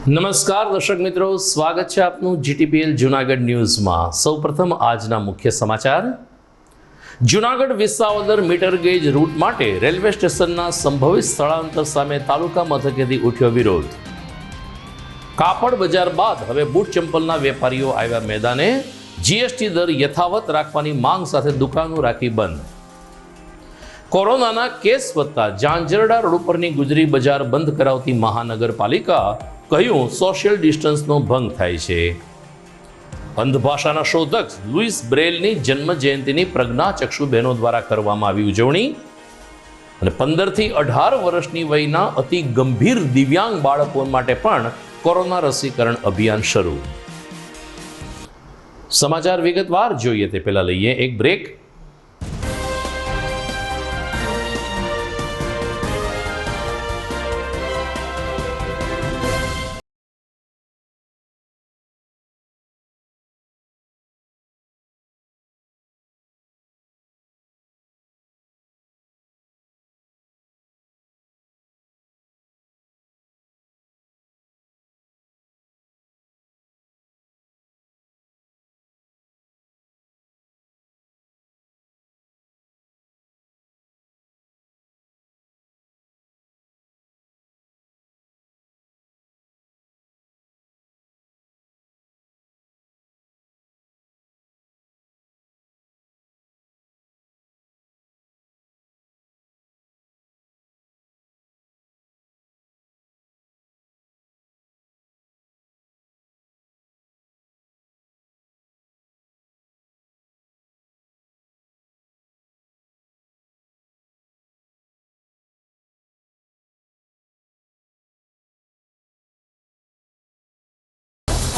નમસ્કાર દર્શક મિત્રો, સ્વાગત છે આપનું જીટીપીએલ જૂનાગઢ ન્યૂઝમાં। સૌપ્રથમ આજના મુખ્ય સમાચાર। Junagadh Visavadar meter gauge route માટે રેલવે સ્ટેશનના સંભવિત સ્થળાંતર સામે તાલુકા મથકેથી ઉઠ્યો વિરોધ। કાપડ બજાર બાદ હવે બૂટ ચંપલના વેપારીઓ આવ્યા મેદાને। જીએસટી દર યથાવત રાખવાની માંગ સાથે દુકાનો રાખી બંધ। કોરોનાના કેસ વધતા ઝાંઝરડા રોડ ઉપરની ગુજરી બજાર બંધ કરાવતી મહાનગરપાલિકા કહ્યું સોશિયલ ડિસ્ટન્સનો ભંગ થાય છે। અંધ ભાષાના શોધક લુઈસ બ્રેલની જન્મ જયંતિની પ્રજ્ઞાચક્ષુ બહેનો દ્વારા કરવામાં આવી ઉજવણી। અને 15 થી 18 વર્ષની વયના અતિ ગંભીર દિવ્યાંગ બાળકો માટે પણ કોરોના રસીકરણ અભિયાન શરૂ। સમાચાર વિગતવાર જોઈએ તે પહેલા લઈએ એક બ્રેક।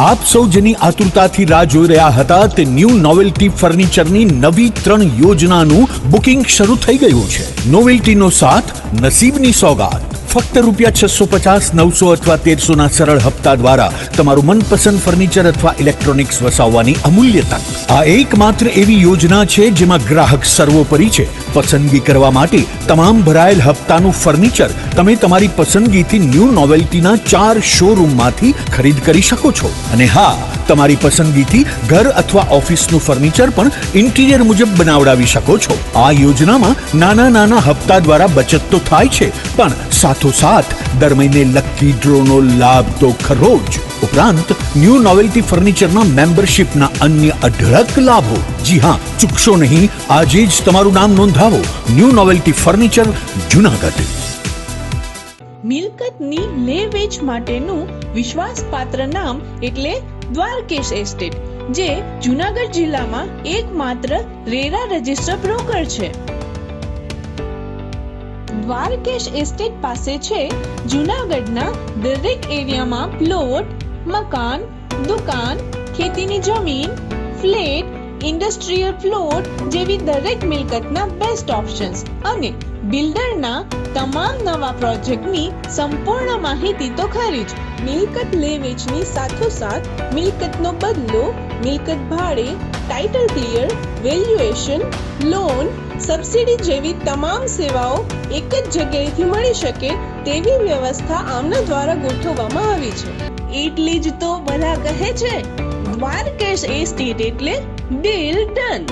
આપ સૌ જેની આતુરતાથી રાહ જોઈ રહ્યા હતા તે ન્યૂ નોવેલ્ટી ફર્નિચરની નવી 3 યોજનાનું બુકિંગ શરૂ થઈ ગયું છે। નોવેલ્ટીનો સાથ નસીબની સોગાત। ફક્ત ₹650, 900 અથવા 1300 ના સરળ હપ્તા દ્વારા તમારું મનપસંદ ફર્નિચર અથવા ઇલેક્ટ્રોનિક્સ વસાવવાની અમૂલ્ય તક। આ એકમાત્ર એવી યોજના છે જેમાં ગ્રાહક સર્વોપરી છે। પસંદગી કરવા માટે તમામ ભરાયેલ હપ્તાનું ફર્નિચર તમે તમારી પસંદગીથી ન્યૂ નોવેલ્ટીના 4 શોરૂમમાંથી ખરીદ કરી શકો છો। અને હા, તમારી પસંદગીથી ઘર અથવા ઓફિસનું ફર્નિચર પણ ઇન્ટિરિયર મુજબ બનાવડાવી શકો છો। આ યોજનામાં નાના હપ્તા દ્વારા બચત તો થાય છે, પણ સાથોસાથ દર મહિને લકી ડ્રોનો લાભ તો ખરો જ। ઉપરાંત ન્યૂ નોવેલ્ટી ફર્નિચરના મેમ્બરશિપના અન્ય અઢળક લાભો। જી હા, ચૂકશો નહીં, આજે જ તમારું નામ નોંધાવો। New novelty furniture, Junagadh. મિલકતની લે વેચ માટેનું વિશ્વાસપાત્ર નામ એટલે દ્વારકેશ એસ્ટેટ, જે જૂનાગઢ જિલ્લામાં એકમાત્ર રેરા રજિસ્ટર બ્રોકર છે। દ્વારકેશ એસ્ટેટ પાસે છે જૂનાગઢના દરેક એરિયામાં પ્લોટ, મકાન, દુકાન, ખેતીની જમીન, ફ્લેટ, ઇન્ડસ્ટ્રીયલ પ્લોટ જેવી દરેક મિલકતના બેસ્ટ ઓપ્શન્સ અને બિલ્ડરના તમામ નવા પ્રોજેક્ટની સંપૂર્ણ માહિતી તો ખરી જ। મિલકત લે વેચની સાથોસાથ મિલકતનો બદલો, મિલકત ભાડે, title clear, valuation, loan, subsidy જેવી તમામ સેવાઓ એક જ જગ્યાએથી મળી શકે તેવી વ્યવસ્થા આમના દ્વારા ગોઠવવામાં આવી છે। એટલે જ તો બધા કહે છે દ્વારકેશ એસ્ટેટ એટલે ડીલ ડન।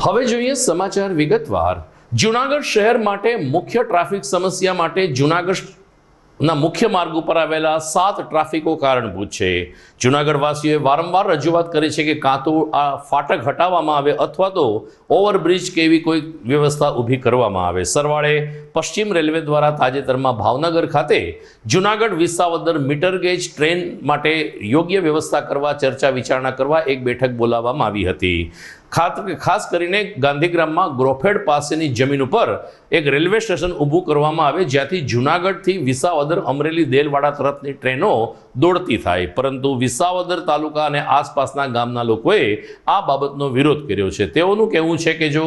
હવે જોઈએ સમાચાર વિગતવાર. જૂનાગઢ શહેર માટે મુખ્ય ટ્રાફિક સમસ્યા માટે જૂનાગઢના મુખ્ય માર્ગ ઉપર આવેલા 7 ટ્રાફિકો કારણભૂત છે. જૂનાગઢ વાસીઓએ વારંવાર રજૂઆત કરી છે કે કાં તો આ ફાટક હટાવવામાં આવે અથવા તો ઓવરબ્રિજ કે એવી કોઈ વ્યવસ્થા ઊભી કરવામાં આવે. સરવાળે પશ્ચિમ રેલવે દ્વારા તાજેતરમાં ભાવનગર ખાતે Junagadh Visavadar meter gauge train માટે યોગ્ય વ્યવસ્થા કરવા ચર્ચા વિચારણા કરવા એક બેઠક બોલાવવામાં આવી હતી. ખાસ કરીને ગાંધીગ્રામમાં ગ્રોફેડ પાસેની જમીન ઉપર એક રેલવે સ્ટેશન ઊભું કરવામાં આવે જ્યાંથી જૂનાગઢથી વિસાવદર અમરેલી દેલવાડા તરફની ટ્રેનો દોડતી થાય. પરંતુ વિસાવદર તાલુકા અને આસપાસના ગામના લોકોએ આ બાબતનો વિરોધ કર્યો છે. તેઓનું કહેવું છે કે જો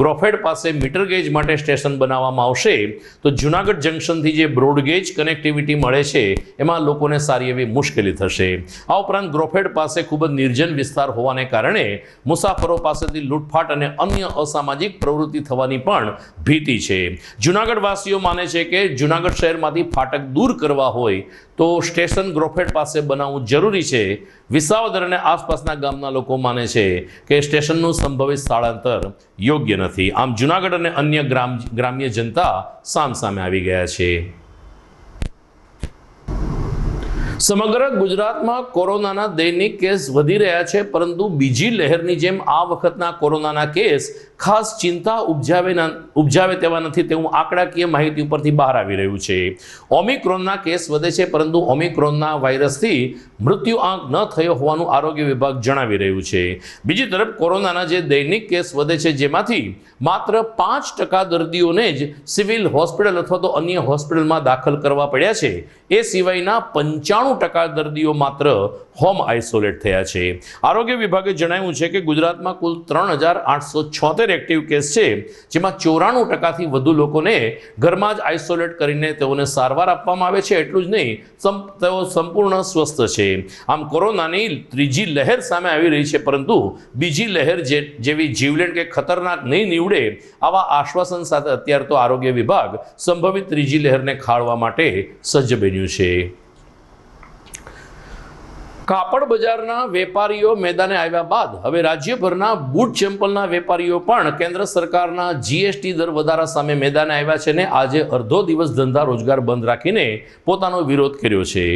ગ્રોફેડ પાસે મીટર ગેજ માટે સ્ટેશન બનાવવામાં આવશે તો જૂનાગઢ જંકશનથી જે બ્રોડગેજ કનેક્ટિવિટી મળે છે એમાં લોકોને સારી એવી મુશ્કેલી થશે. આ ઉપરાંત ગ્રોફેડ પાસે ખૂબ જ નિર્જન વિસ્તાર હોવાને કારણે મુસાફરો પાસેથી લૂંટફાટ અને અન્ય અસામાજિક પ્રવૃત્તિ થવાની પણ ભીતિ છે. જૂનાગઢ વાસીઓ માને છે કે જૂનાગઢ શહેરમાંથી ફાટક દૂર કરવા હોય તો સ્ટેશન ગ્રોફેડ પાસે બનાવવું જરૂરી છે. વિસાવદર અને આસપાસના ગામના લોકો માને છે કે સ્ટેશનનું સંભવિત સ્થળાંતર યોગ્ય નથી. આમ જૂનાગઢ અને અન્ય ગ્રામ્ય જનતા સામસામે આવી ગયા છે. સમગ્ર ગુજરાતમાં કોરોનાના દૈનિક કેસ વધી રહ્યા છે, પરંતુ બીજી લહેરની જેમ આ વખતના કોરોનાના કેસ ખાસ ચિંતા ઉપજાવે તેવા નથી તેવું આંકડાકીય માહિતી ઉપરથી બહાર આવી રહ્યું છે. ઓમિક્રોનના કેસ વધે છે, પરંતુ ઓમિક્રોનના વાયરસથી મૃત્યુ આંક ન થયો હોવાનું આરોગ્ય વિભાગ જણાવી રહ્યું છે. બીજી તરફ કોરોનાના જે દૈનિક કેસ વધે છે જેમાંથી માત્ર 5% દર્દીઓને જ સિવિલ હોસ્પિટલ અથવા તો અન્ય હોસ્પિટલમાં દાખલ કરવા પડ્યા છે. એ સિવાયના 95% દર્દીઓ માત્ર હોમ આઇસોલેટ થયા છે. આરોગ્ય વિભાગે જણાવ્યું છે કે ગુજરાતમાં કુલ 3,876 એક્ટિવ કેસ છે, જેમાં 94%થી વધુ લોકોને ઘરમાં જ આઇસોલેટ કરીને તેઓને સારવાર આપવામાં આવે છે. એટલું જ નહીં, તેઓ સંપૂર્ણ સ્વસ્થ છે. આમ કોરોનાની ત્રીજી લહેર સામે આવી રહી છે, પરંતુ બીજી લહેર જેવી જીવલેણ કે ખતરનાક નહીં નીવડે આવા આશ્વાસન સાથે અત્યારે તો આરોગ્ય વિભાગ સંભવિત ત્રીજી લહેરને ખાળવા માટે સજ્જ બન્યું છે. કાપડ બજારના વેપારીઓ મેદાને આવ્યા બાદ હવે રાજ્યભરના બૂટ ચંપલના વેપારીઓ પણ કેન્દ્ર સરકારના જીએસટી દર વધારા સામે મેદાને આવ્યા છે ને આજે અડધો દિવસ ધંધા રોજગાર બંધ રાખીને પોતાનો વિરોધ કર્યો છે.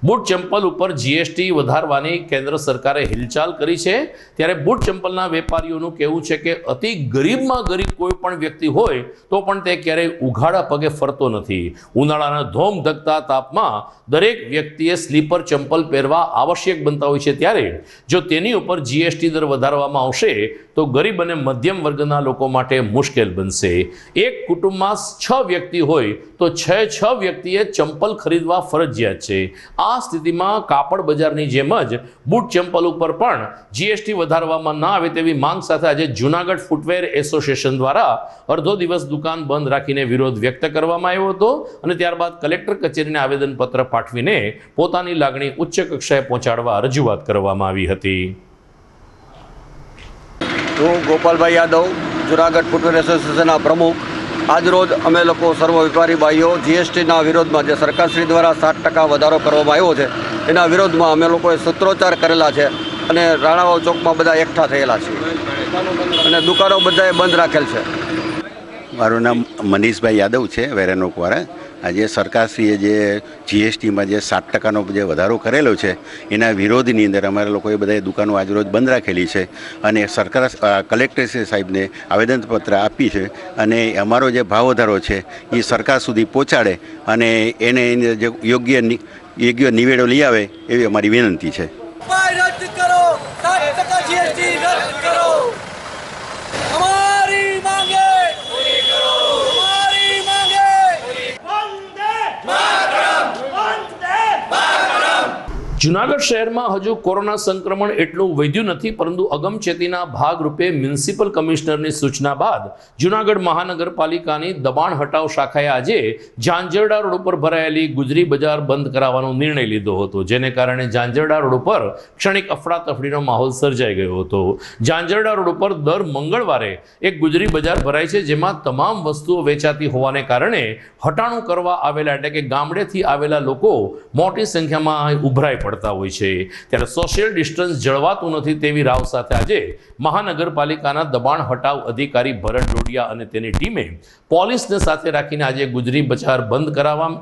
બૂટ ચંપલ ઉપર જીએસટી વધારવાની કેન્દ્ર સરકારે હિલચાલ કરી છે, ત્યારે બૂટ ચંપલના વેપારીઓનું કહેવું છે કે અતિ ગરીબમાં ગરીબ કોઈ પણ વ્યક્તિ હોય તો પણ તે ક્યારેય ઉઘાડા પગે ફરતો નથી. ઉનાળાના ધોમ ધકતા તાપમાં દરેક વ્યક્તિએ સ્લીપર ચંપલ પહેરવા આવશ્યક બનતા હોય છે, ત્યારે જો તેની ઉપર જીએસટી દર વધારવામાં આવશે તો ગરીબ અને મધ્યમ વર્ગના લોકો માટે મુશ્કેલ બનશે. એક કુટુંબમાં 6 વ્યક્તિ હોય તો 6 વ્યક્તિએ ચંપલ ખરીદવા ફરજિયાત છે. આ સ્થિતિમાં કાપડ બજારની જેમ જ બૂટ ચંપલ ઉપર પણ જીએસટી વધારવામાં ના આવે તેવી માંગ સાથે આજે જૂનાગઢ ફૂટવેર એસોસિએશન દ્વારા અડધો દિવસ દુકાન બંધ રાખીને વિરોધ વ્યક્ત કરવામાં આવ્યો હતો અને ત્યારબાદ કલેક્ટર કચેરીને આવેદનપત્ર પાઠવીને પોતાની લાગણી ઉચ્ચ કક્ષાએ પહોંચાડવા રજૂઆત કરવામાં આવી હતી. હું ગોપાલભાઈ યાદવ, જૂનાગઢ ફૂટવેર એસોસિએશનના પ્રમુખ. આજરોજ અમે લોકો સર્વ વેપારી ભાઈઓ જીએસટીના વિરોધમાં જે સરકારશ્રી દ્વારા 7% વધારો કરવામાં આવ્યો છે એના વિરોધમાં અમે લોકોએ સૂત્રોચ્ચાર કરેલા છે અને રાણાવાવ ચોકમાં બધા એકઠા થયેલા છે અને દુકાનો બધાએ બંધ રાખેલ છે. મારું નામ મનીષભાઈ યાદવ છે, વેરાનોકવાળા. આજે સરકારશ્રીએ જે જીએસટીમાં જે 7%નો જે વધારો કરેલો છે એના વિરોધની અંદર અમારા લોકોએ બધાએ દુકાનો આજરોજ બંધ રાખેલી છે અને સરકાર કલેક્ટરશ્રી સાહેબને આવેદનપત્ર આપી છે અને અમારો જે ભાવ વધારો છે એ સરકાર સુધી પહોંચાડે અને એને જે યોગ્ય નિવેડો લઈ આવે એવી અમારી વિનંતી છે. રદ કરો 7% જીએસટી રદ કરો. અમારી માંગે પૂરી કરો. અમારી માંગે વંદે માતરમ. વંદે માતરમ. જૂનાગઢ શહેરમાં હજુ કોરોના સંક્રમણ એટલું વધ્યું નથી, પરંતુ અગમચેતીના ભાગરૂપે મ્યુનિસિપલ કમિશનરની સૂચના બાદ જૂનાગઢ મહાનગરપાલિકાની દબાણ હટાવ શાખાએ આજે ઝાંઝરડા રોડ ઉપર ભરાયેલી ગુજરી બજાર બંધ કરાવવાનો નિર્ણય લીધો હતો, જેને કારણે ઝાંઝરડા રોડ ઉપર ક્ષણિક અફડાતફડીનો માહોલ સર્જાઈ ગયો હતો. ઝાંઝરડા રોડ ઉપર દર મંગળવારે એક ગુજરી બજાર ભરાય છે, જેમાં તમામ વસ્તુઓ વેચાતી હોવાને કારણે હટાણું કરવા આવેલા એટલે કે ગામડેથી આવેલા લોકો મોટી સંખ્યામાં ઉભરાઈ પડે પડતા હોય છે, ત્યારે સોશિયલ ડિસ્ટન્સ જળવાતું નથી તેવી રાવ સાથે આજે મહાનગરપાલિકાના દબાણ હટાવ અધિકારી ભરત ડોડિયા અને તેની ટીમે પોલીસને સાથે રાખીને આજે ગુજરી બજાર બંધ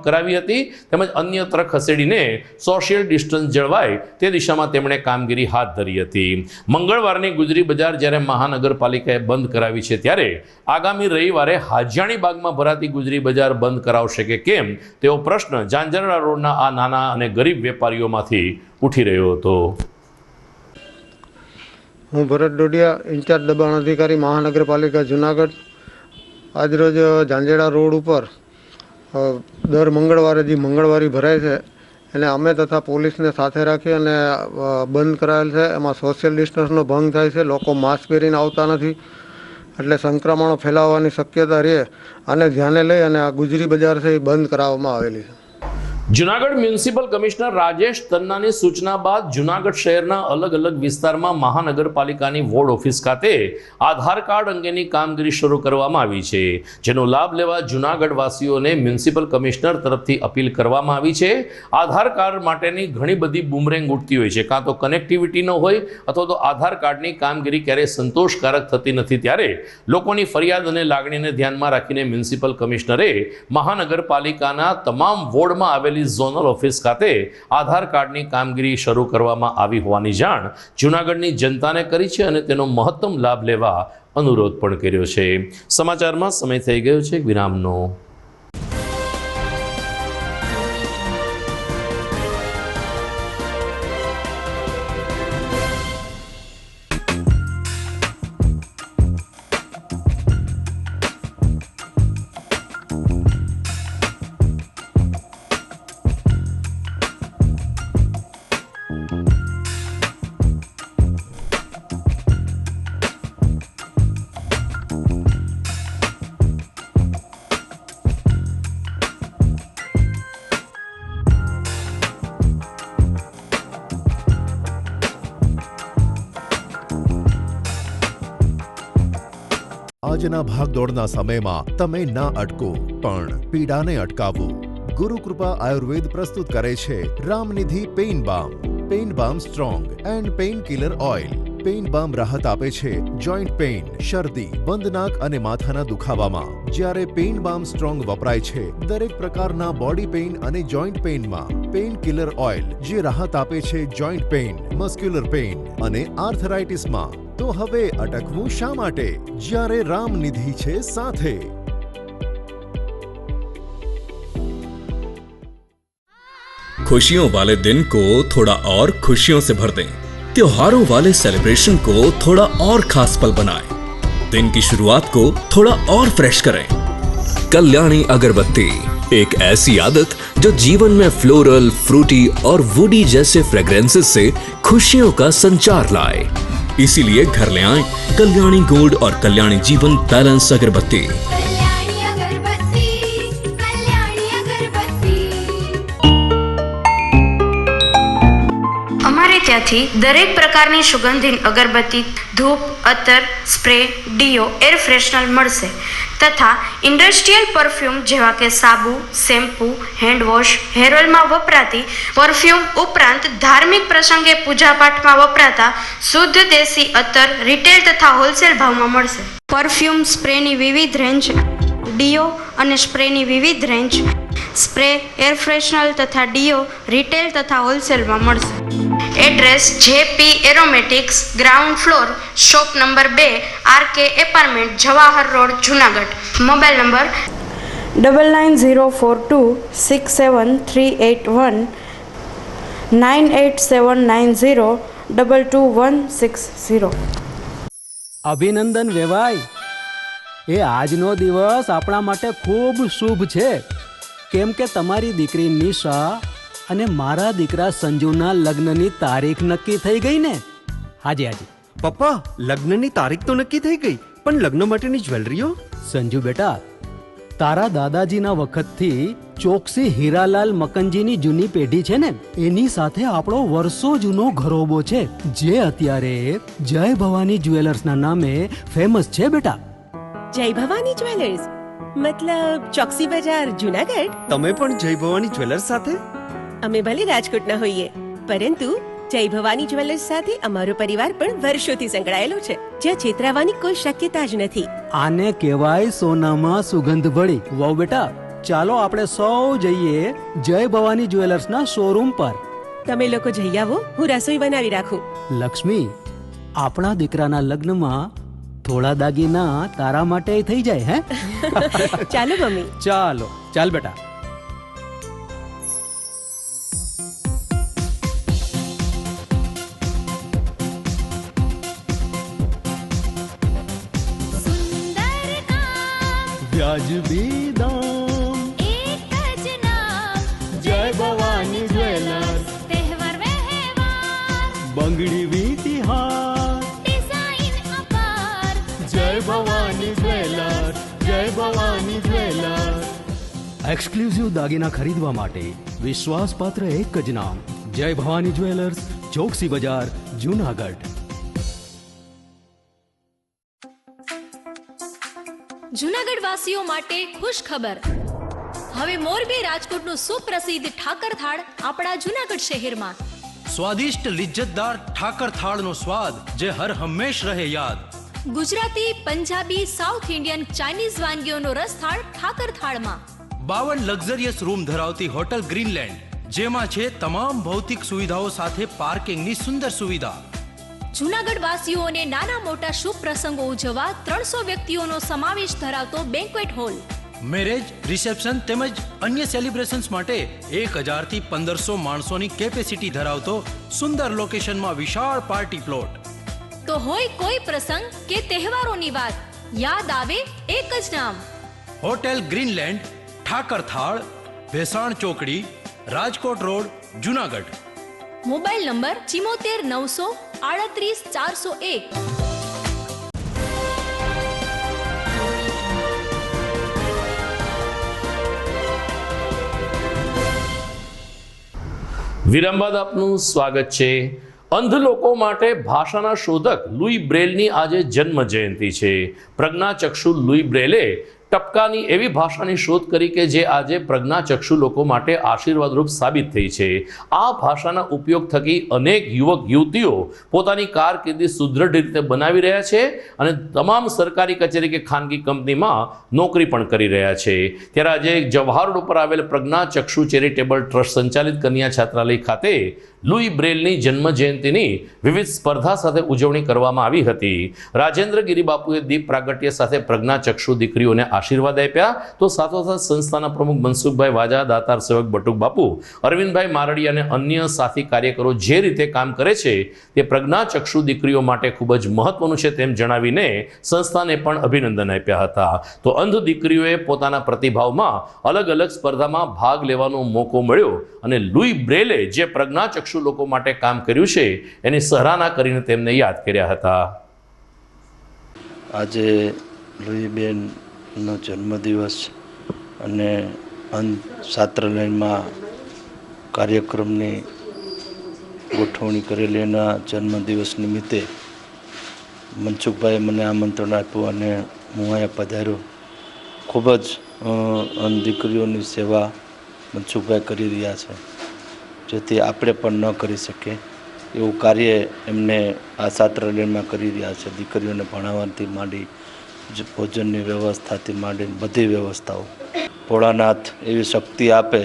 કરાવી હતી, તેમજ અન્યત્ર ખસેડીને સોશિયલ ડિસ્ટન્સ જળવાય તે દિશામાં તેમણે કામગીરી હાથ ધરી હતી. મંગળવારની ગુજરી બજાર જ્યારે મહાનગરપાલિકાએ બંધ કરાવી છે, ત્યારે આગામી રવિવારે હાજીયાણી બાગમાં ભરાતી ગુજરી બજાર બંધ કરાવશે કે કેમ તેવો પ્રશ્ન ઝાંઝરણા રોડના આ નાના અને ગરીબ વેપારીઓમાંથી ઉઠી રહ્યો હતો. હું ભરત ડોડિયા, ઇન્ચાર્જ દબાણ અધિકારી મહાનગરપાલિકા જુનાગઢ. આજરોજ ઝાંઝેડા રોડ ઉપર દર મંગળવારે જે મંગળવારી ભરાય છે એને અમે તથા પોલીસને સાથે રાખી અને બંધ કરાયેલ છે. એમાં સોશિયલ ડિસ્ટન્સનો ભંગ થાય છે, લોકો માસ્ક પહેરીને આવતા નથી, એટલે સંક્રમણો ફેલાવવાની શક્યતા રહે અને ધ્યાને લઈ અને આ ગુજરી બજાર છે એ બંધ કરાવવામાં આવેલી છે. જુનાગઢ મ્યુનિસિપલ કમિશનર રાજેશ તન્નાની સૂચના બાદ જુનાગઢ શહેરના અલગ અલગ વિસ્તારમાં મહાનગરપાલિકાની વોર્ડ ઓફિસ ખાતે આધાર કાર્ડ અંગેની કામગીરી શરૂ કરવામાં આવી છે, જેનો લાભ લેવા જુનાગઢ વાસીઓને મ્યુનિસિપલ કમિશનર તરફથી અપીલ કરવામાં આવી છે. આધાર કાર્ડ માટેની ઘણી બધી બુમરેંગ ઉઠતી હોય છે, કાં તો કનેક્ટિવિટી ન હોય અથવા તો આધાર કાર્ડની કામગીરી ક્યારેય સંતોષકારક થતી નથી, ત્યારે લોકોની ફરિયાદ અને લાગણીને ધ્યાનમાં રાખીને મ્યુનિસિપલ કમિશનરે મહાનગરપાલિકાના તમામ વોર્ડમાં આવેલી ઝોનલ ઓફિસ ખાતે આધાર કાર્ડની કામગીરી શરૂ કરવામાં આવી હોવાની જાણ જૂનાગઢની જનતાને કરી છે અને તેનો મહત્તમ લાભ લેવા અનુરોધ પણ કર્યો છે. સમાચારમાં સમય થઈ ગયો છે વિરામનો. આજના ભાગદોડના સમયમાં તમે ના અટકો પણ પીડાને અટકાવો. ગુરુકૃપા આયુર્વેદ પ્રસ્તુત કરે છે Ramnidhi pain balm. Pain balm strong and pain killer oil. Pain balm રાહત આપે છે જોઈન્ટ પેઇન, શરદી, બંધ નાક અને માથાના દુખાવામાં. જ્યારે પેઇન બામ સ્ટ્રોંગ વપરાય છે દરેક પ્રકારના બોડી પેઇન અને જોઈન્ટ પેઇનમાં. પેઇન કિલર ઓઇલ જે રાહત આપે છે જોઈન્ટ પેઇન, મસ્ક્યુલર પેઇન અને આર્થરાઇટિસમાં. તો હવે અટકવું શા માટે જ્યારે રામનિધિ છે સાથે. खुशियों वाले दिन को थोड़ा और खुशियों से भर दें. त्योहारों वाले सेलिब्रेशन को थोड़ा और खास पल बनाएं. दिन की शुरुआत को थोड़ा और फ्रेश करें. कल्याणी अगरबत्ती, एक ऐसी आदत जो जीवन में फ्लोरल, फ्रूटी और वुडी जैसे फ्रेग्रेंसेस से खुशियों का संचार लाए. इसीलिए घर ले आए कल्याणी गोल्ड और कल्याणी जीवन बैलेंस अगरबत्ती. અમારે ત્યાંથી દરેક પ્રકારની સુગંધિત અગરબત્તી, ધૂપ, અત્તર, સ્પ્રે, ડીઓ, એર ફ્રેશનર મળશે તથા ઇન્ડસ્ટ્રીયલ પરફ્યુમ જેવા કે સાબુ, શેમ્પૂ, હેન્ડવોશ, હેર ઓઇલમાં વપરાતી પરફ્યુમ ઉપરાંત ધાર્મિક પ્રસંગે પૂજાપાઠમાં વપરાતા શુદ્ધ દેશી અત્તર રિટેલ તથા હોલસેલ ભાવમાં મળશે. પરફ્યુમ સ્પ્રેની વિવિધ રેન્જ, ડીઓ અને સ્પ્રેની વિવિધ રેન્જ, સ્પ્રે, એર ફ્રેશનર તથા ડીઓ રિટેલ તથા હોલસેલમાં મળશે. Address JP aromatics, ground floor, shop number 2, RK apartment, Jawahar road, Junagadh. Mobile number 9904267381 9879022160. અભિનંદન વેવાય, એ આજનો દિવસ આપણા માટે ખૂબ શુભ છે, કેમ કે તમારી દીકરી નિશા અને મારા દીકરા સંજુના લગ્નની તારીખ નક્કી થઈ ગઈ ને. હાજી હાજી પપ્પા, લગ્નની તારીખ તો નક્કી થઈ ગઈ, પણ લગ્ન માટેની જ્વેલરીઓ? સંજુ બેટા, તારા દાદાજીના વખતથી ચોકસી હીરાલાલ મકનજીની જૂની પેઢી છે ને, એની સાથે આપણો વર્ષો જૂનો ઘરોબો છે, જે અત્યારે જય ભવાની જ્વેલર્સના નામે ફેમસ છે બેટા. જય ભવાની જ્વેલર્સ મતલબ ચોકસી બજાર, જુનાગઢ? તમે પણ જય ભવાની જ્વેલર્સ સાથે? અમે ભલે રાજકોટના હોઈએ, પરંતુ જય ભવાની જ્વેલર્સ સાથે અમારો પરિવાર પણ વર્ષોથી સંકળાયેલો છે, જ્યાં છેતરાવાની કોઈ શક્યતા જ નથી. આને કહેવાય સોનામાં સુગંધ ભળી. વાવ બેટા, ચાલો આપણે સૌ જઈએ જય ભવાની જ્વેલર્સના શોરૂમ પર. તમે લોકો જઈ આવો, હું રસોઈ બનાવી રાખું. લક્ષ્મી, આપણા દીકરાના લગ્નમાં થોડા દાગીના તારા માટે થઈ જાય હે? ચાલો મમ્મી. ચાલો ચાલ બેટા. વ્યાજબી દામ, એક જ નામ, જય ભવાની જ્વેલર્સ. તહેવાર વ્યવહાર, બંગડી વીટી હાર, ડિઝાઇન અપાર, જય ભવાની જ્વેલર્સ, જય ભવાની જ્વેલર્સ. એક્સક્લુઝિવ દાગીના ખરીદવા માટે વિશ્વાસપાત્ર એક જ નામ, જય ભવાની જ્વેલર્સ, ચોકસી બજાર, જુનાગઢ. જૂનાગઢ વાસીઓ માટે ખુશ ખબર. હવે મોરબી રાજકોટનું સુપ્રસિદ્ધ ઠાકર થાળ આપણા જૂનાગઢ શહેરમાં. સ્વાદિષ્ટ લિજ્જતદાર ઠાકર થાળનો સ્વાદ જે હર હંમેશ રહે યાદ. Gujarati, Punjabi, south Indian, Chinese વાનગીઓનો રસથાળ ઠાકર થાળમાં. 52 લક્ઝરિયસ રૂમ ધરાવતી હોટલ ગ્રીનલેન્ડ, જેમાં છે તમામ ભૌતિક સુવિધાઓ સાથે પાર્કિંગની સુંદર સુવિધા. જૂનાગઢ વાસીઓને નાના મોટા શુભ પ્રસંગો ઉજવવા 300 વ્યક્તિઓનો સમાવેશ ધરાવતો બેન્ક્વેટ હોલ. મેરેજ, રિસેપ્શન તેમજ અન્ય સેલિબ્રેશન્સ માટે 1000 થી 1500 માણસોની કેપેસિટી ધરાવતો સુંદર લોકેશનમાં વિશાળ પાર્ટી પ્લોટ. તો હોય કોઈ પ્રસંગ કે તહેવારોની વાત, યાદ આવે એક જ નામ, હોટેલ ગ્રીનલેન્ડ, ઠાકર થાળ, ભેસાણ ચોકડી, Rajkot road, Junagadh. Mobile number 74 900 38 401. વિરામ બાદ આપનું સ્વાગત છે. અંધ લોકો માટે ભાષાના શોધક લુઈ બ્રેલની આજે જન્મ જયંતિ છે. પ્રજ્ઞાચક્ષુ લુઈ બ્રેલે ટપકાની એવી ભાષાની શોધ કરી કે જે આજે પ્રજ્ઞાચક્ષુ લોકો માટે આશીર્વાદરૂપ સાબિત થઈ છે. આ ભાષાના ઉપયોગ થકી અનેક યુવક યુવતીઓ પોતાની કારકિર્દી સુદૃઢ રીતે બનાવી રહ્યા છે અને તમામ સરકારી કચેરી કે ખાનગી કંપનીમાં નોકરી પણ કરી રહ્યા છે. ત્યારે આજે જવાહર રોડ ઉપર આવેલ પ્રજ્ઞાચક્ષુ ચેરિટેબલ ટ્રસ્ટ સંચાલિત કન્યા છાત્રાલય ખાતે લુઈ બ્રેલની જન્મ જયંતિની વિવિધ સ્પર્ધા સાથે ઉજવણી કરવામાં આવી હતી. રાજેન્દ્ર ગિરી બાપુએ દીપ પ્રાગટ્ય સાથે પ્રજ્ઞાચક્ષુ દીકરીઓને આશીર્વાદ આપ્યા, તો સાથોસાથ સંસ્થાના પ્રમુખ મનસુખભાઈ વાજા, દાતાર સેવક બટુક બાપુ, અરવિંદભાઈ મારડી અને અન્ય સાથી કાર્યકરો જે રીતે કામ કરે છે તે પ્રજ્ઞાચક્ષુ દીકરીઓ માટે ખૂબ જ મહત્વનું છે તેમ જણાવીને સંસ્થાને પણ અભિનંદન આપ્યા હતા. તો અંધ દીકરીઓએ પોતાના પ્રતિભાવમાં અલગ અલગ સ્પર્ધામાં ભાગ લેવાનો મોકો મળ્યો અને લુઈ બ્રેલે જે પ્રજ્ઞાચક્ષુ લોકો માટે કામ કર્યું છે એની સરાહના કરીને તેમને યાદ કર્યા હતા. આજે લુઈબેનનો જન્મદિવસ અને અંધ છાત્રાલયમાં કાર્યક્રમની ગોઠવણી કરેલી એના જન્મદિવસ નિમિત્તે મનસુખભાઈએ મને આમંત્રણ આપ્યું અને હું અહીંયા પધાર્યો. ખૂબ જ અંધ દીકરીઓની સેવા મનસુખભાઈ કરી રહ્યા છે, જેથી આપણે પણ ન કરી શકીએ એવું કાર્ય એમને આ છાત્રાલયમાં કરી રહ્યા છે. દીકરીઓને ભણાવવાથી માંડી ભોજનની વ્યવસ્થાથી માંડીને બધી વ્યવસ્થાઓ ભોળાનાથ એવી શક્તિ આપે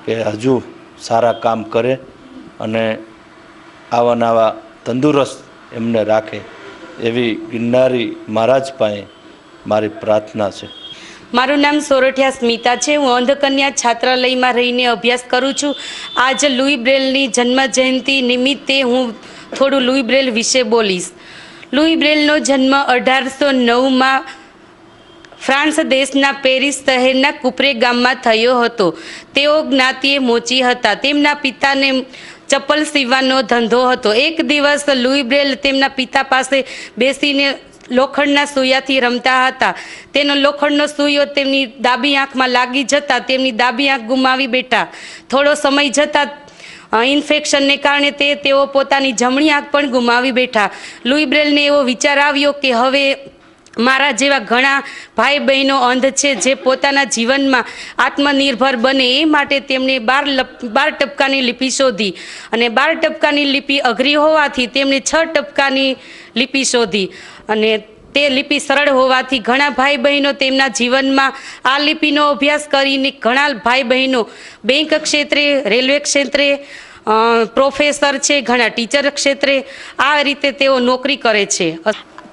કે હજુ સારા કામ કરે અને આવા નવા તંદુરસ્ત એમને રાખે એવી ગિરનારી મહારાજ પાસે મારી પ્રાર્થના છે. મારું નામ સોરઠિયા સ્મિતા છે. હું અંધકન્યા છાત્રાલયમાં રહીને અભ્યાસ કરું છું. આજ લુઈ બ્રેલની જન્મ જયંતિ નિમિત્તે હું થોડું લુઈ બ્રેલ વિશે બોલીશ. લુઈ બ્રેલનો જન્મ 1809માં ફ્રાન્સ દેશના પેરિસ શહેરના કુપરે ગામમાં થયો હતો. તેઓ જ્ઞાતિએ મોચી હતા. તેમના પિતાને ચપ્પલ સીવવાનો ધંધો હતો. એક દિવસ લુઈ બ્રેલ તેમના પિતા પાસે બેસીને લોખંડના સૂયાથી રમતા હતા. તેનો લોખંડનો સૂયો તેમની ડાબી આંખમાં લાગી જતાં તેમની ડાબી આંખ ગુમાવી બેઠા. થોડો સમય જતાં ઇન્ફેક્શનને કારણે તેઓ પોતાની જમણી આંખ પણ ગુમાવી બેઠા. લુઈ બ્રેલને એવો વિચાર આવ્યો કે હવે મારા જેવા ઘણા ભાઈ બહેનો અંધ છે જે પોતાના જીવનમાં આત્મનિર્ભર બને એ માટે તેમણે 12 ટપકાની લિપિ શોધી અને 12 ટપકાની લિપિ અઘરી હોવાથી તેમણે 6 ટપકાની લિપિ શોધી અને તે લિપિ સરળ હોવાથી ઘણા ભાઈ બહેનો તેમના જીવનમાં આ લિપિનો અભ્યાસ કરીને ઘણા ભાઈ બહેનો બેંક ક્ષેત્રે, રેલવે ક્ષેત્રે પ્રોફેસર છે, ઘણા ટીચર ક્ષેત્રે આ રીતે તેઓ નોકરી કરે છે.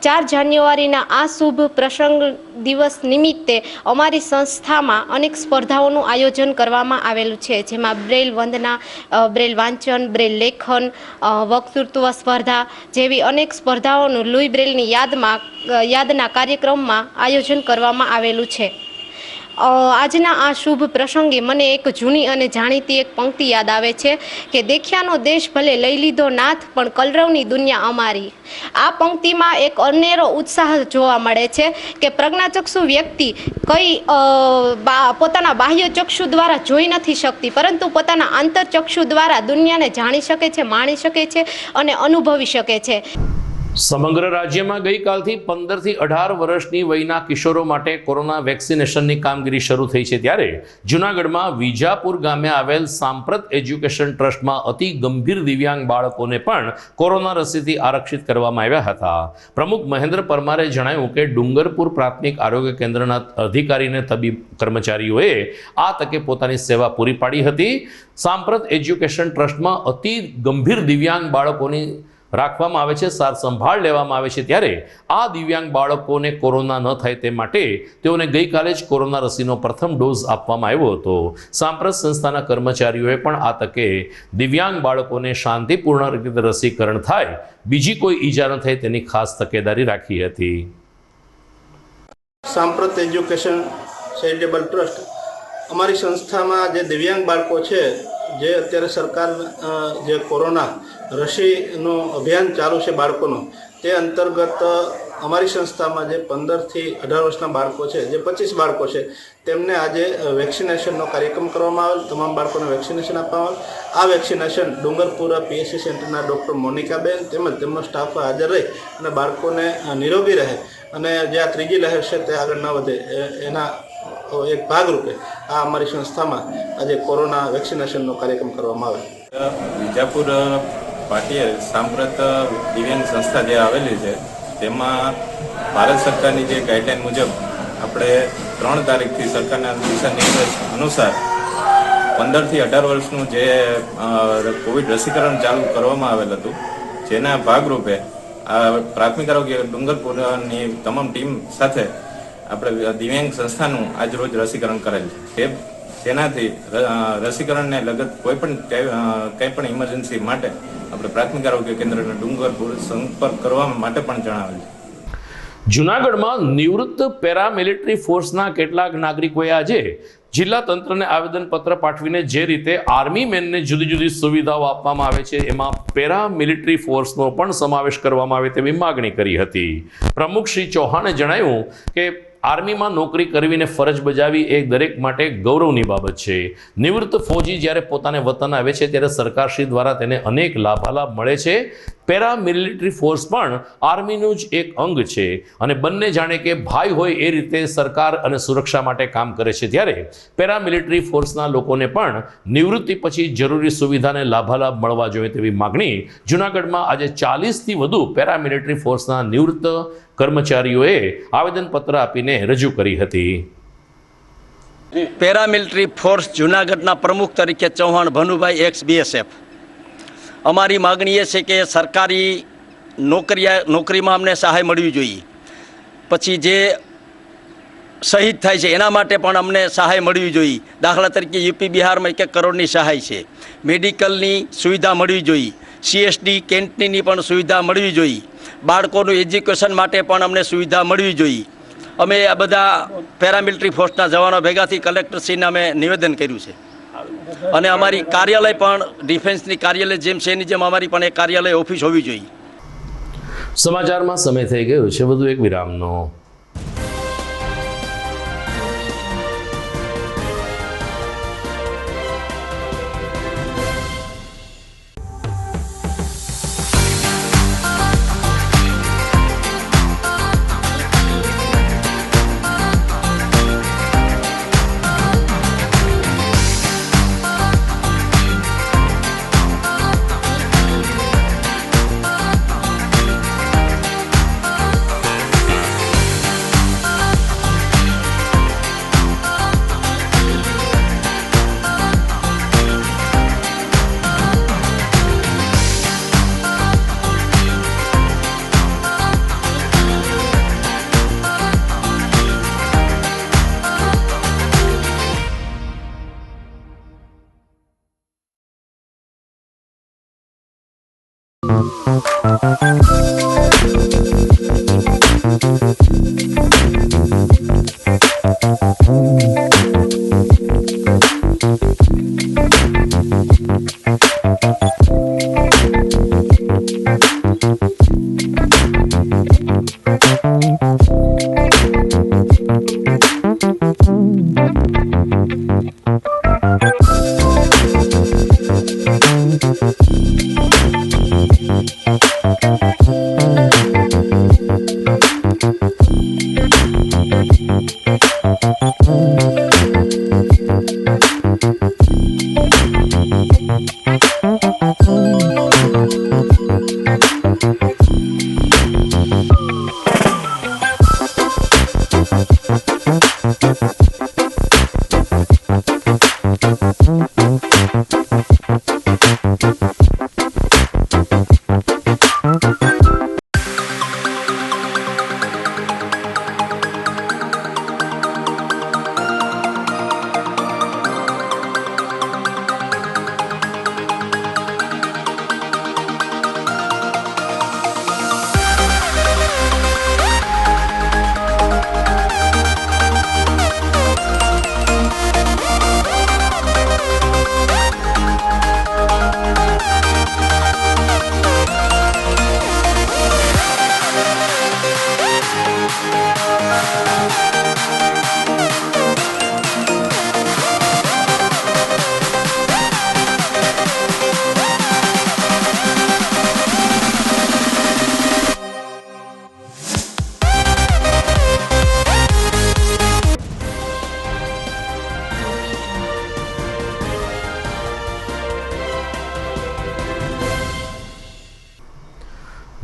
4 જાન્યુઆરીના આ શુભ પ્રસંગ દિવસ નિમિત્તે અમારી સંસ્થામાં અનેક સ્પર્ધાઓનું આયોજન કરવામાં આવેલું છે, જેમાં બ્રેલ વંદના, બ્રેલ વાંચન, બ્રેલ લેખન, વક્તૃત્વ સ્પર્ધા જેવી અનેક સ્પર્ધાઓનું લુઈ બ્રેલની યાદના કાર્યક્રમમાં આયોજન કરવામાં આવેલું છે. આજના આ શુભ પ્રસંગે મને એક જૂની અને જાણીતી એક પંક્તિ યાદ આવે છે કે દેખ્યાનો દેશ ભલે લઈ લીધો નાથ પણ કલરવની દુનિયા અમારી. આ પંક્તિમાં એક અનેરો ઉત્સાહ જોવા મળે છે કે પ્રજ્ઞાચક્ષુ વ્યક્તિ પોતાના બાહ્ય ચક્ષુ દ્વારા જોઈ નથી શકતી, પરંતુ પોતાના આંતરચક્ષુ દ્વારા દુનિયાને જાણી શકે છે, માણી શકે છે અને અનુભવી શકે છે. સમગ્ર રાજ્યમાં ગઈકાલથી 15 થી 18 વર્ષની વયના કિશોરો માટે કોરોના વેક્સિનેશનની કામગીરી શરૂ થઈ છે. ત્યારે જૂનાગઢમાં વિજાપુર ગામે આવેલ સાંપ્રત એજ્યુકેશન ટ્રસ્ટમાં અતિ ગંભીર દિવ્યાંગ બાળકોને પણ કોરોના રસીથી આરક્ષિત કરવામાં આવ્યા હતા. પ્રમુખ મહેન્દ્ર પરમારે જણાવ્યું કે ડુંગરપુર પ્રાથમિક આરોગ્ય કેન્દ્રના અધિકારીને તબીબ કર્મચારીઓએ આ તકે પોતાની સેવા પૂરી પાડી હતી. સાંપ્રત એજ્યુકેશન ટ્રસ્ટમાં અતિ ગંભીર દિવ્યાંગ બાળકોની રાખવામાં આવે છે, સાર સંભાળ લેવામાં આવે છે. ત્યારે આ દિવ્યાંગ બાળકોને કોરોના ન થાય તે માટે તેઓને ગઈકાલે જ કોરોના રસીનો પ્રથમ ડોઝ આપવામાં આવ્યો હતો. સાંપ્રત સંસ્થાના કર્મચારીઓએ પણ આ તકે દિવ્યાંગ બાળકોને શાંતિપૂર્ણ રીતે રસીકરણ થાય, બીજી કોઈ ઈજા ન થાય તેની ખાસ તકેદારી રાખી હતી. સાંપ્રત એજ્યુકેશન ચેરિટેબલ ટ્રસ્ટ અમારી સંસ્થામાં જે દિવ્યાંગ બાળકો છે, જે અત્યારે સરકાર જે કોરોના રસીનું અભિયાન ચાલુ છે બાળકોનું, તે અંતર્ગત અમારી સંસ્થામાં જે 15 થી 18 વર્ષના બાળકો છે, જે 25 બાળકો છે, તેમને આજે વેક્સિનેશનનો કાર્યક્રમ કરવામાં આવેલ. તમામ બાળકોને વેક્સિનેશન આપવામાં આવેલ. આ વેક્સિનેશન ડુંગરપુર PSC સેન્ટરના ડૉક્ટર મોનિકાબેન તેમજ તેમનો સ્ટાફ હાજર રહી અને બાળકોને નિરોગી રહે અને જે આ ત્રીજી લહેર છે તે આગળ ન વધે એના એક ભાગરૂપે આ અમારી સંસ્થામાં આજે કોરોના વેક્સિનેશનનો કાર્યક્રમ કરવામાં આવે. વિજાપુર પાટીએ સાંપ્રત દિવ્યાંગ સંસ્થા જે આવેલી છે, તેમાં ભારત સરકારની જે ગાઈડલાઈન મુજબ આપણે 3 તારીખથી સરકારના દિશા નિર્દેશ અનુસાર 15 થી 18 વર્ષનું જે કોવિડ રસીકરણ ચાલુ કરવામાં આવેલ હતું, જેના ભાગરૂપે પ્રાથમિક આરોગ્ય ડુંગરપુરની તમામ ટીમ સાથે આપણે દિવ્યાંગ સંસ્થાનું આજ રોજ રસીકરણ કરેલ છે. તેનાથી રસીકરણને લગત કોઈ પણ ઇમરજન્સી માટે આપણે પ્રાથમિક આરોગ્ય કેન્દ્રને ડુંગરપુર સંપર્ક કરવા માટે પણ જણાવેલ છે. જૂનાગઢમાં નિવૃત્ત પેરામિલિટરી ફોર્સના કેટલાક નાગરિકોએ આજે જિલ્લા તંત્રને આવેદનપત્ર પાઠવીને જે રીતે આર્મી મેનને જુદી જુદી સુવિધાઓ આપવામાં આવે છે, એમાં પેરામિલિટરી ફોર્સનો પણ સમાવેશ કરવામાં આવે તેવી માગણી કરી હતી. પ્રમુખ શ્રી ચૌહાણે જણાવ્યું કે આર્મીમાં નોકરી કરવીને ફરજ બજાવી એ દરેક માટે ગૌરવની બાબત છે. નિવૃત્ત ફૌજી જ્યારે પોતાને વતન આવે છે ત્યારે સરકારશ્રી દ્વારા તેને અનેક લાભાલાભ મળે છે. પેરામિલિટરી ફોર્સ પણ આર્મીનું જ એક અંગ છે અને બંને જાણે કે ભાઈ હોય એ રીતે સરકાર અને સુરક્ષા માટે કામ કરે છે. ત્યારે પેરામિલિટરી ફોર્સના લોકોને પણ નિવૃત્તિ પછી જરૂરી સુવિધાને લાભાલાભ મળવા જોઈએ તેવી માગણી જૂનાગઢમાં આજે 40થી વધુ પેરામિલિટરી ફોર્સના નિવૃત્ત કર્મચારીઓએ આવેદનપત્ર આપીને રજૂ કરી હતી. પેરામિલિટરી ફોર્સ જૂનાગઢના પ્રમુખ તરીકે ચૌહાણ ભનુભાઈ એક્સ BSF. અમારી માગણી એ છે કે સરકારી નોકરીમાં અમને સહાય મળવી જોઈએ. પછી જે શહીદ થાય છે એના માટે પણ અમને સહાય મળવી જોઈએ. દાખલા તરીકે UP બિહારમાં 1 કરોડની સહાય છે. મેડિકલની સુવિધા મળવી જોઈએ. CSD કેન્ટીનની પણ સુવિધા મળવી જોઈએ. બાળકોનું એજ્યુકેશન માટે પણ અમને સુવિધા મળવી જોઈએ. અમે આ બધા પેરામિલિટરી ફોર્સના જવાનો ભેગાથી કલેક્ટરશ્રીને અમે નિવેદન કર્યું છે અને અમારી કાર્યાલય પણ ડિફેન્સની કાર્યાલય જેમ છે એની જેમ અમારી પણ એક કાર્યાલય ઓફિસ હોવી જોઈએ. સમાચારમાં સમય થઈ ગયો છે વધુ એક વિરામનો.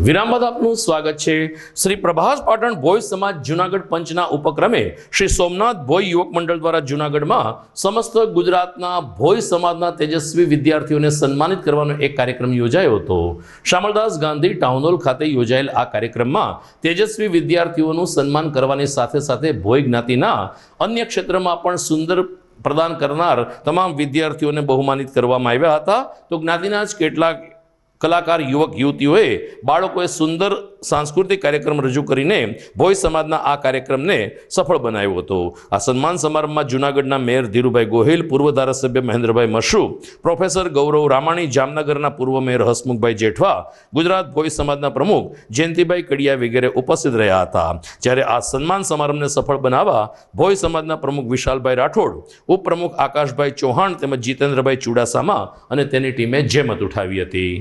વિરામ બાદ આપનું સ્વાગત છે. શ્રી પ્રભાસ પાટણ ભોય સમાજ જુનાગઢ પંચના ઉપક્રમે શ્રી સોમનાથ ભોય યુવક મંડળ દ્વારા જુનાગઢમાં સમસ્ત ગુજરાતના ભોય સમાજના તેજસ્વી વિદ્યાર્થીઓને સન્માનિત કરવાનો એક કાર્યક્રમ યોજાયો હતો. શામળદાસ ગાંધી ટાઉન હોલ ખાતે યોજાયેલ આ કાર્યક્રમમાં તેજસ્વી વિદ્યાર્થીઓનું સન્માન કરવાની સાથે સાથે ભોય જ્ઞાતિના અન્ય ક્ષેત્રમાં પણ સુંદર પ્રદાન કરનાર તમામ વિદ્યાર્થીઓને બહુમાનિત કરવામાં આવ્યા હતા. તો જ્ઞાતિના જ કેટલાક કલાકાર યુવક યુવતીઓએ બાળકોએ સુંદર સાંસ્કૃતિક કાર્યક્રમ રજૂ કરીને ભોય સમાજના આ કાર્યક્રમને સફળ બનાવ્યો હતો. આ સન્માન સમારંભમાં જૂનાગઢના મેયર ધીરુભાઈ ગોહિલ, પૂર્વ ધારાસભ્ય મહેન્દ્રભાઈ મશરૂ, પ્રોફેસર ગૌરવ રામાણી, જામનગરના પૂર્વ મેયર હસમુખભાઈ જેઠવા, ગુજરાત ભોય સમાજના પ્રમુખ જયંતિભાઈ કડિયા વગેરે ઉપસ્થિત રહ્યા હતા. જ્યારે આ સન્માન સમારંભને સફળ બનાવવા ભોય સમાજના પ્રમુખ વિશાલભાઈ રાઠોડ, ઉપપ્રમુખ આકાશભાઈ ચૌહાણ તેમજ જીતેન્દ્રભાઈ ચુડાસામા અને તેની ટીમે જહેમત ઉઠાવી હતી.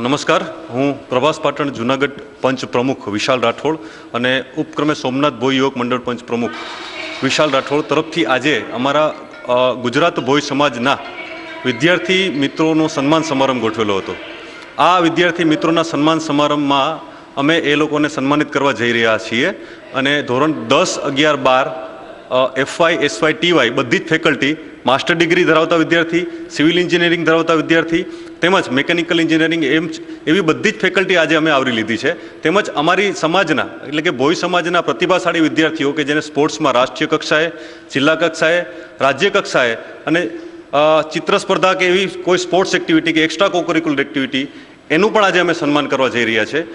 નમસ્કાર, હું પ્રભાસ પાટણ જુનાગઢ પંચ પ્રમુખ વિશાલ રાઠોડ અને ઉપક્રમે સોમનાથ ભોય યુવક મંડળ પંચ પ્રમુખ વિશાલ રાઠોડ તરફથી આજે અમારા ગુજરાત ભોય સમાજના વિદ્યાર્થી મિત્રોનો સન્માન સમારંભ ગોઠવેલો હતો. આ વિદ્યાર્થી મિત્રોના સન્માન સમારંભમાં અમે એ લોકોને સન્માનિત કરવા જઈ રહ્યા છીએ અને ધોરણ 10, 11, 12 FY, SY, TY બધી જ ફેકલ્ટી, માસ્ટર ડિગ્રી ધરાવતા વિદ્યાર્થી, સિવિલ એન્જિનિયરિંગ ધરાવતા વિદ્યાર્થી તેમજ મિકેનિકલ એન્જિનિયરિંગ એવી બધી જ ફેકલ્ટી આજે અમે આવરી લીધી છે. તેમજ અમારી સમાજના એટલે કે ભોય સમાજના પ્રતિભાશાળી વિદ્યાર્થીઓ કે જેને સ્પોર્ટ્સમાં રાષ્ટ્રીય કક્ષાએ, જિલ્લા કક્ષાએ, રાજ્ય કક્ષાએ અને ચિત્ર સ્પર્ધા કે એવી કોઈ સ્પોર્ટ્સ એક્ટિવિટી કે એક્સ્ટ્રા કોકરિક્યુલર એક્ટિવિટી એનું પણ આજે અમે સન્માન કરવા જઈ રહ્યા છીએ.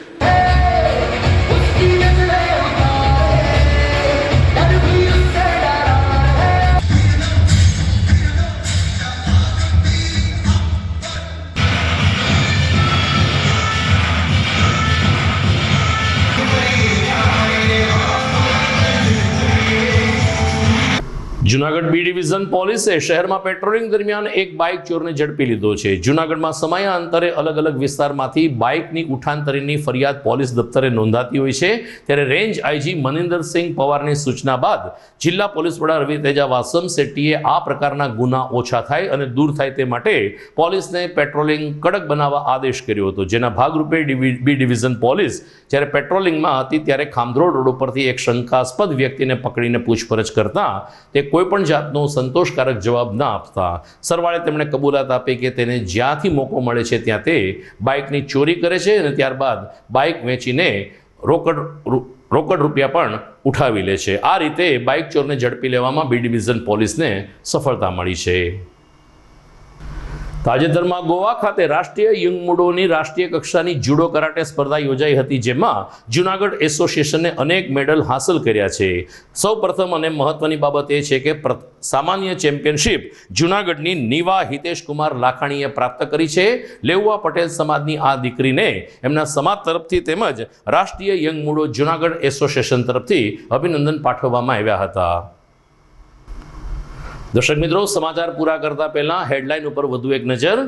જુનાગઢ બી ડિવિઝન પોલીસે શહેરમાં પેટ્રોલિંગ દરમિયાન એક બાઇક ચોરને ઝડપી લીધો છે. જુનાગઢમાં સમયાંતરે અલગ અલગ વિસ્તારમાંથી બાઇકની ઉઠાંતરીની ફરિયાદ પોલીસ દફતરે નોંધાતી હોય છે. ત્યારે રેન્જ આઈજી મનિંદરસિંહ પવારની સૂચના બાદ જિલ્લા પોલીસ વડા રવિ તેજા વાસમ શેટ્ટીએ આ પ્રકારના ગુના ઓછા થાય અને દૂર થાય તે માટે પોલીસને પેટ્રોલિંગ કડક બનાવવા આદેશ કર્યો હતો. જેના ભાગરૂપે બી ડિવિઝન પોલીસ જ્યારે પેટ્રોલિંગમાં હતી ત્યારે ખામધરોડ રોડ ઉપરથી એક શંકાસ્પદ વ્યક્તિને પકડીને પૂછપરછ કરતા તે કોઈપણ જાતનો સંતોષકારક જવાબ ન આપતા સરવાળે તેમણે કબૂલાત આપી કે તેને જ્યાંથી મોકો મળે છે ત્યાં તે બાઇકની ચોરી કરે છે અને ત્યારબાદ બાઇક વેચીને રોકડ રૂપિયા પણ ઉઠાવી લે છે. આ રીતે બાઇક ચોરને ઝડપી લેવામાં બી ડિવિઝન પોલીસને સફળતા મળી છે. તાજેતરમાં ગોવા ખાતે રાષ્ટ્રીય યંગ મૂડોની રાષ્ટ્રીય કક્ષાની જુડો કરાટે સ્પર્ધા યોજાઈ હતી, જેમાં જૂનાગઢ એસોસિએશને અનેક મેડલ હાંસલ કર્યા છે. સૌ પ્રથમ અને મહત્વની બાબત એ છે કે સામાન્ય ચેમ્પિયનશિપ જૂનાગઢની નીવા હિતેશ કુમાર લાખાણીએ પ્રાપ્ત કરી છે. લેઉવા પટેલ સમાજની આ દીકરીને એમના સમાજ તરફથી તેમજ રાષ્ટ્રીય યંગ મૂડો જૂનાગઢ એસોસિએશન તરફથી અભિનંદન પાઠવવામાં આવ્યા હતા. દર્શક મિત્રો, સમાચાર પૂરા કરતા પહેલા હેડલાઇન ઉપર વધુ એક નજર.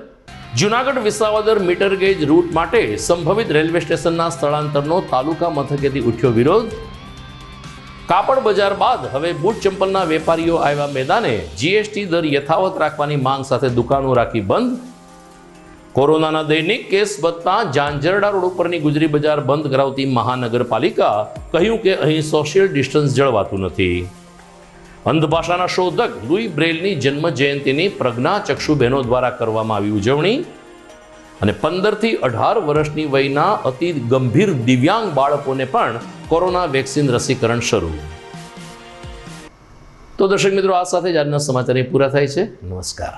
Junagadh Visavadar meter gauge route માટે સંભવિત રેલવે સ્ટેશનના સ્થળાંતરનો તાલુકા મથકેથી ઉઠ્યો વિરોધ. કાપડ બજાર બાદ હવે બૂટ ચંપલના વેપારીઓ આવ્યા મેદાને. જીએસટી દર યથાવત રાખવાની માંગ સાથે દુકાનો રાખી બંધ. કોરોનાના દૈનિક કેસ વધતા ઝાંઝરડા રોડ ઉપરની ગુજરી બજાર બંધ કરાવતી મહાનગરપાલિકા. કહ્યું કે અહીં સોશિયલ ડિસ્ટન્સ જળવાતું નથી. અંધ ભાષાના શોધક લુઈ બ્રેલની જન્મ જયંતિની પ્રજ્ઞા ચક્ષુ બહેનો દ્વારા કરવામાં આવી ઉજવણી. અને 15 થી 18 વર્ષની વયના અતિ ગંભીર દિવ્યાંગ બાળકોને પણ કોરોના વેક્સિન રસીકરણ શરૂ. તો દર્શક મિત્રો, આ સાથે જ આજના સમાચાર પૂરા થાય છે. નમસ્કાર.